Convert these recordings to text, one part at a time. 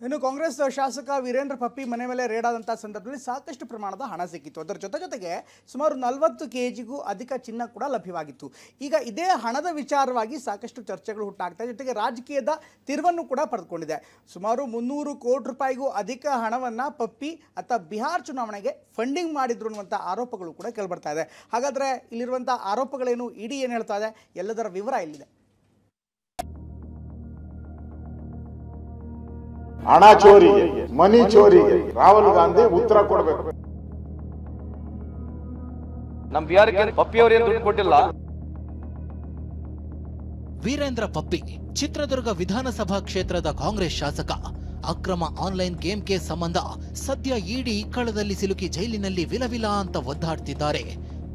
ಇನ್ನು ಕಾಂಗ್ರೆಸ್ ಶಾಸಕ ವೀರೇಂದ್ರ ಪಪ್ಪಿ ಮನೆ ಮೇಲೆ ರೇಡ್ ಆದಂಥ ಸಂದರ್ಭದಲ್ಲಿ ಸಾಕಷ್ಟು ಪ್ರಮಾಣದ ಹಣ ಸಿಕ್ಕಿತ್ತು. ಅದರ ಜೊತೆಗೆ ಸುಮಾರು 40 ಕೆಜಿಗೂ ಅಧಿಕ ಚಿನ್ನ ಕೂಡ ಲಭ್ಯವಾಗಿತ್ತು. ಈಗ ಇದೇ ಹಣದ ವಿಚಾರವಾಗಿ ಸಾಕಷ್ಟು ಚರ್ಚೆಗಳು ಹುಟ್ಟಾಗ್ತಾ ಇದೆ. ಜೊತೆಗೆ ರಾಜಕೀಯದ ತಿರುವನ್ನು ಕೂಡ ಪಡೆದುಕೊಂಡಿದೆ. ಸುಮಾರು 300 ಕೋಟಿ ರೂಪಾಯಿಗೂ ಅಧಿಕ ಹಣವನ್ನು ಪಪ್ಪಿ ಅಥವಾ ಬಿಹಾರ ಚುನಾವಣೆಗೆ ಫಂಡಿಂಗ್ ಮಾಡಿದ್ರು ಅನ್ನುವಂಥ ಆರೋಪಗಳು ಕೂಡ ಕೇಳಿಬರ್ತಾ ಇದೆ. ಹಾಗಾದರೆ ಇಲ್ಲಿರುವಂಥ ಆರೋಪಗಳೇನು, ಇಡಿ ಏನು ಹೇಳ್ತಾ ಇದೆ, ಎಲ್ಲದರ ವಿವರ ಇಲ್ಲಿದೆ. ಹಣ ಚೋರಿಗೆ, ಮನಿ ಚೋರಿಗೆ ರಾಹುಲ್ ಗಾಂಧಿ ಉತ್ತರ ಕೊಡಬೇಕು. ನಮ್ಮ ಬಿಹಾರಕ್ಕೆ ಪಪ್ಪಿಯವರೇನು ದುಡ್ಡು ಕೊಟ್ಟಿಲ್ಲ. ವೀರೇಂದ್ರ ಪಪ್ಪಿ ಚಿತ್ರದುರ್ಗ ವಿಧಾನಸಭಾ ಕ್ಷೇತ್ರದ ಕಾಂಗ್ರೆಸ್ ಶಾಸಕ. ಅಕ್ರಮ ಆನ್ಲೈನ್ ಗೇಮ್ ಕೇಸ್ ಸಂಬಂಧ ಸದ್ಯ ಇಡಿ ಇಕ್ಕಳದಲ್ಲಿ ಸಿಲುಕಿ ಜೈಲಿನಲ್ಲಿ ವಿಲವಿಲ ಅಂತ ಒದ್ದಾಡ್ತಿದ್ದಾರೆ.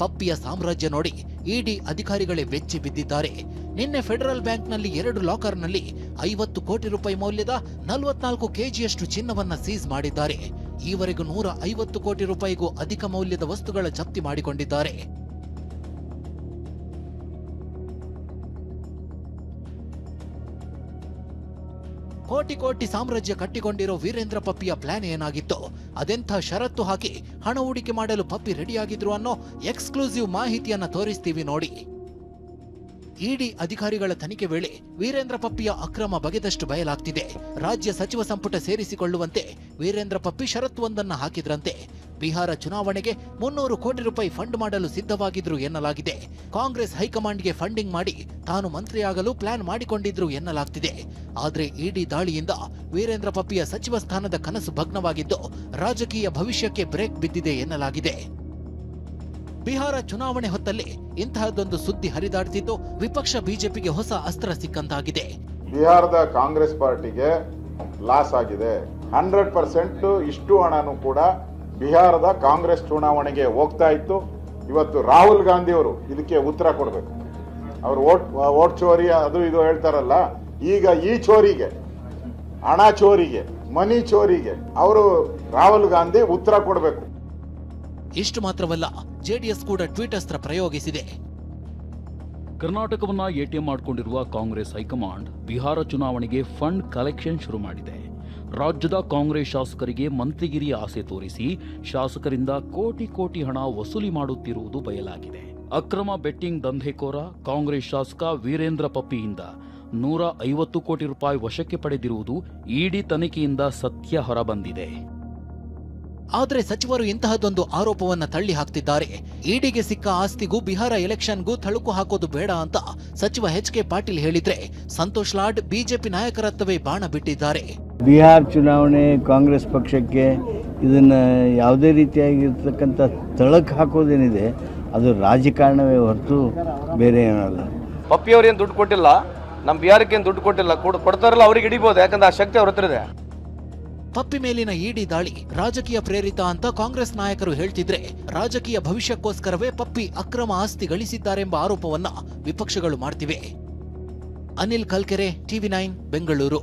ಪಪ್ಪಿಯ ಸಾಮ್ರಾಜ್ಯ ನೋಡಿ ಇಡಿ ಅಧಿಕಾರಿಗಳೇ ಬೆಚ್ಚಿ ಬಿದ್ದಿದ್ದಾರೆ. ನಿನ್ನೆ ಫೆಡರಲ್ ಬ್ಯಾಂಕ್ನಲ್ಲಿ 2 ಲಾಕರ್ನಲ್ಲಿ 50 ಕೋಟಿ ರೂಪಾಯಿ ಮೌಲ್ಯದ 44 ಕೆಜಿಯಷ್ಟು ಚಿನ್ನವನ್ನ ಸೀಸ್ ಮಾಡಿದ್ದಾರೆ. ಈವರೆಗೂ 150 ಕೋಟಿ ರೂಪಾಯಿಗೂ ಅಧಿಕ ಮೌಲ್ಯದ ವಸ್ತುಗಳ ಜಪ್ತಿ ಮಾಡಿಕೊಂಡಿದ್ದಾರೆ. ಕೋಟಿ ಸಾಮ್ರಾಜ್ಯ ಕಟ್ಟಿಕೊಂಡಿರೋ ವೀರೇಂದ್ರ ಪಪ್ಪಿಯ ಪ್ಲಾನ್ ಏನಾಗಿತ್ತು, ಅದೆಂಥ ಷರತ್ತು ಹಾಕಿ ಹಣ ಹೂಡಿಕೆ ಮಾಡಲು ಪಪ್ಪಿ ರೆಡಿಯಾಗಿದ್ರು ಅನ್ನೋ ಎಕ್ಸ್ಕ್ಲೂಸಿವ್ ಮಾಹಿತಿಯನ್ನ ತೋರಿಸ್ತೀವಿ ನೋಡಿ. ಇಡಿ ಅಧಿಕಾರಿಗಳ ತನಿಖೆ ವೇಳೆ ವೀರೇಂದ್ರ ಪಪ್ಪಿಯ ಅಕ್ರಮ ಬಗೆದಷ್ಟು ಬಯಲಾಗ್ತಿದೆ. ರಾಜ್ಯ ಸಚಿವ ಸಂಪುಟ ಸೇರಿಸಿಕೊಳ್ಳುವಂತೆ ವೀರೇಂದ್ರ ಪಪ್ಪಿ ಷರತ್ತುವೊಂದನ್ನ ಹಾಕಿದ್ರಂತೆ. ಬಿಹಾರ ಚುನಾವಣೆಗೆ 300 ಕೋಟಿ ರೂಪಾಯಿ ಫಂಡ್ ಮಾಡಲು ಸಿದ್ಧವಾಗಿದ್ರು ಎನ್ನಲಾಗಿದೆ. ಕಾಂಗ್ರೆಸ್ ಹೈಕಮಾಂಡ್ಗೆ ಫಂಡಿಂಗ್ ಮಾಡಿ ತಾನು ಮಂತ್ರಿಯಾಗಲು ಪ್ಲಾನ್ ಮಾಡಿಕೊಂಡಿದ್ರು ಎನ್ನಲಾಗ್ತಿದೆ. ಆದ್ರೆ ಇಡಿ ದಾಳಿಯಿಂದ ವೀರೇಂದ್ರ ಪಪ್ಪಿಯ ಸಚಿವ ಸ್ಥಾನದ ಕನಸು ಭಗ್ನವಾಗಿದ್ದು ರಾಜಕೀಯ ಭವಿಷ್ಯಕ್ಕೆ ಬ್ರೇಕ್ ಬಿದ್ದಿದೆ ಎನ್ನಲಾಗಿದೆ. ಬಿಹಾರ ಚುನಾವಣೆ ಹೊತ್ತಲ್ಲಿ ಇಂತಹದ್ದೊಂದು ಸುದ್ದಿ ಹರಿದಾಡ್ತಿದ್ದು ವಿಪಕ್ಷ ಬಿಜೆಪಿಗೆ ಹೊಸ ಅಸ್ತ್ರ ಸಿಕ್ಕಂತಾಗಿದೆ. ಬಿಹಾರದ ಕಾಂಗ್ರೆಸ್ ಪಾರ್ಟಿಗೆ ಲಾಸ್ ಆಗಿದೆ. 100% ಇಷ್ಟು ಹಣನೂ ಕೂಡ ಬಿಹಾರದ ಕಾಂಗ್ರೆಸ್ ಚುನಾವಣೆಗೆ ಹೋಗ್ತಾ ಇತ್ತು. ಇವತ್ತು ರಾಹುಲ್ ಗಾಂಧಿ ಅವರು ಇದಕ್ಕೆ ಉತ್ತರ ಕೊಡಬೇಕು. ಅವರು ಓಟ್ ಚೋರಿ ಅದು ಇದು ಹೇಳ್ತಾರಲ್ಲ, ಈಗ ಈ ಚೋರಿಗೆ, ಹಣ ಚೋರಿಗೆ, ಮನಿ ಚೋರಿಗೆ ಅವರು ರಾಹುಲ್ ಗಾಂಧಿ ಉತ್ತರ ಕೊಡಬೇಕು. ಇಷ್ಟು ಮಾತ್ರವಲ್ಲ, ಜೆಡಿಎಸ್ ಕೂಡ ಟ್ವೀಟ್ ಅಸ್ತ್ರ ಪ್ರಯೋಗಿಸಿದೆ. ಕರ್ನಾಟಕವನ್ನ ಎಟಿಎಂ ಮಾಡಿಕೊಂಡಿರುವ ಕಾಂಗ್ರೆಸ್ ಹೈಕಮಾಂಡ್ ಬಿಹಾರ ಚುನಾವಣೆಗೆ ಫಂಡ್ ಕಲೆಕ್ಷನ್ ಶುರು ಮಾಡಿದೆ. ರಾಜ್ಯದ ಕಾಂಗ್ರೆಸ್ ಶಾಸಕರಿಗೆ ಮಂತ್ರಿಗಿರಿ ಆಸೆ ತೋರಿಸಿ ಶಾಸಕರಿಂದ ಕೋಟಿ ಹಣ ವಸೂಲಿ ಮಾಡುತ್ತಿರುವುದು ಬಯಲಾಗಿದೆ. ಅಕ್ರಮ ಬೆಟ್ಟಿಂಗ್ ದಂಧೆಕೋರ ಕಾಂಗ್ರೆಸ್ ಶಾಸಕ ವೀರೇಂದ್ರ ಪಪ್ಪಿಯಿಂದ 150 ಕೋಟಿ ರೂಪಾಯಿ ವಶಕ್ಕೆ ಪಡೆದಿರುವುದು ಇಡಿ ತನಿಖೆಯಿಂದ ಸತ್ಯ ಹೊರಬಂದಿದೆ. ಆದರೆ ಸಚಿವರು ಇಂತಹದೊಂದು ಆರೋಪವನ್ನ ತಳ್ಳಿ ಹಾಕ್ತಿದ್ದಾರೆ. ಇಡಿಗೆ ಸಿಕ್ಕ ಆಸ್ತಿಗೂ ಬಿಹಾರ ಎಲೆಕ್ಷನ್ಗೂ ತಳುಕು ಹಾಕೋದು ಬೇಡ ಅಂತ ಸಚಿವ ಎಚ್.ಕೆ. ಪಾಟೀಲ್ ಹೇಳಿದ್ರೆ, ಸಂತೋಷ್ ಲಾಡ್ ಬಿಜೆಪಿ ನಾಯಕರತ್ತವೇ ಬಾಣ ಬಿಟ್ಟಿದ್ದಾರೆ. ಬಿಹಾರ ಚುನಾವಣೆ ಕಾಂಗ್ರೆಸ್ ಪಕ್ಷಕ್ಕೆ ಇದನ್ನ ಯಾವುದೇ ರೀತಿಯಾಗಿರ್ತಕ್ಕಂಥ ತಳಕು ಹಾಕೋದೇನಿದೆ ಅದು ರಾಜಕಾರಣವೇ ಹೊರತು ಬೇರೆ ಏನಲ್ಲ. ಪಪ್ಪಿಯವರೇನು ದುಡ್ಡು ಕೊಟ್ಟಿಲ್ಲ, ನಮ್ಮ ಬಿಹಾರಕ್ಕೆ ದುಡ್ಡು ಕೊಟ್ಟಿಲ್ಲ. ಕೊಡ್ತಾರಲ್ಲ ಅವ್ರಿಗೆ ಹಿಡಿಬಹುದು, ಯಾಕಂದ್ರೆ ಆ ಶಕ್ತಿ ಅವ್ರ ಹತ್ರ ಇದೆ. ಪಪ್ಪಿ ಮೇಲಿನ ಇಡಿ ದಾಳಿ ರಾಜಕೀಯ ಪ್ರೇರಿತ ಅಂತ ಕಾಂಗ್ರೆಸ್ ನಾಯಕರು ಹೇಳ್ತಿದ್ರೆ, ರಾಜಕೀಯ ಭವಿಷ್ಯಕ್ಕೋಸ್ಕರವೇ ಪಪ್ಪಿ ಅಕ್ರಮ ಆಸ್ತಿ ಗಳಿಸಿದ್ದಾರೆಂಬ ಆರೋಪವನ್ನ ವಿಪಕ್ಷಗಳು ಮಾಡ್ತಿವೆ. ಅನಿಲ್ ಕಲ್ಕೆರೆ, ಟಿವಿ9 ಬೆಂಗಳೂರು.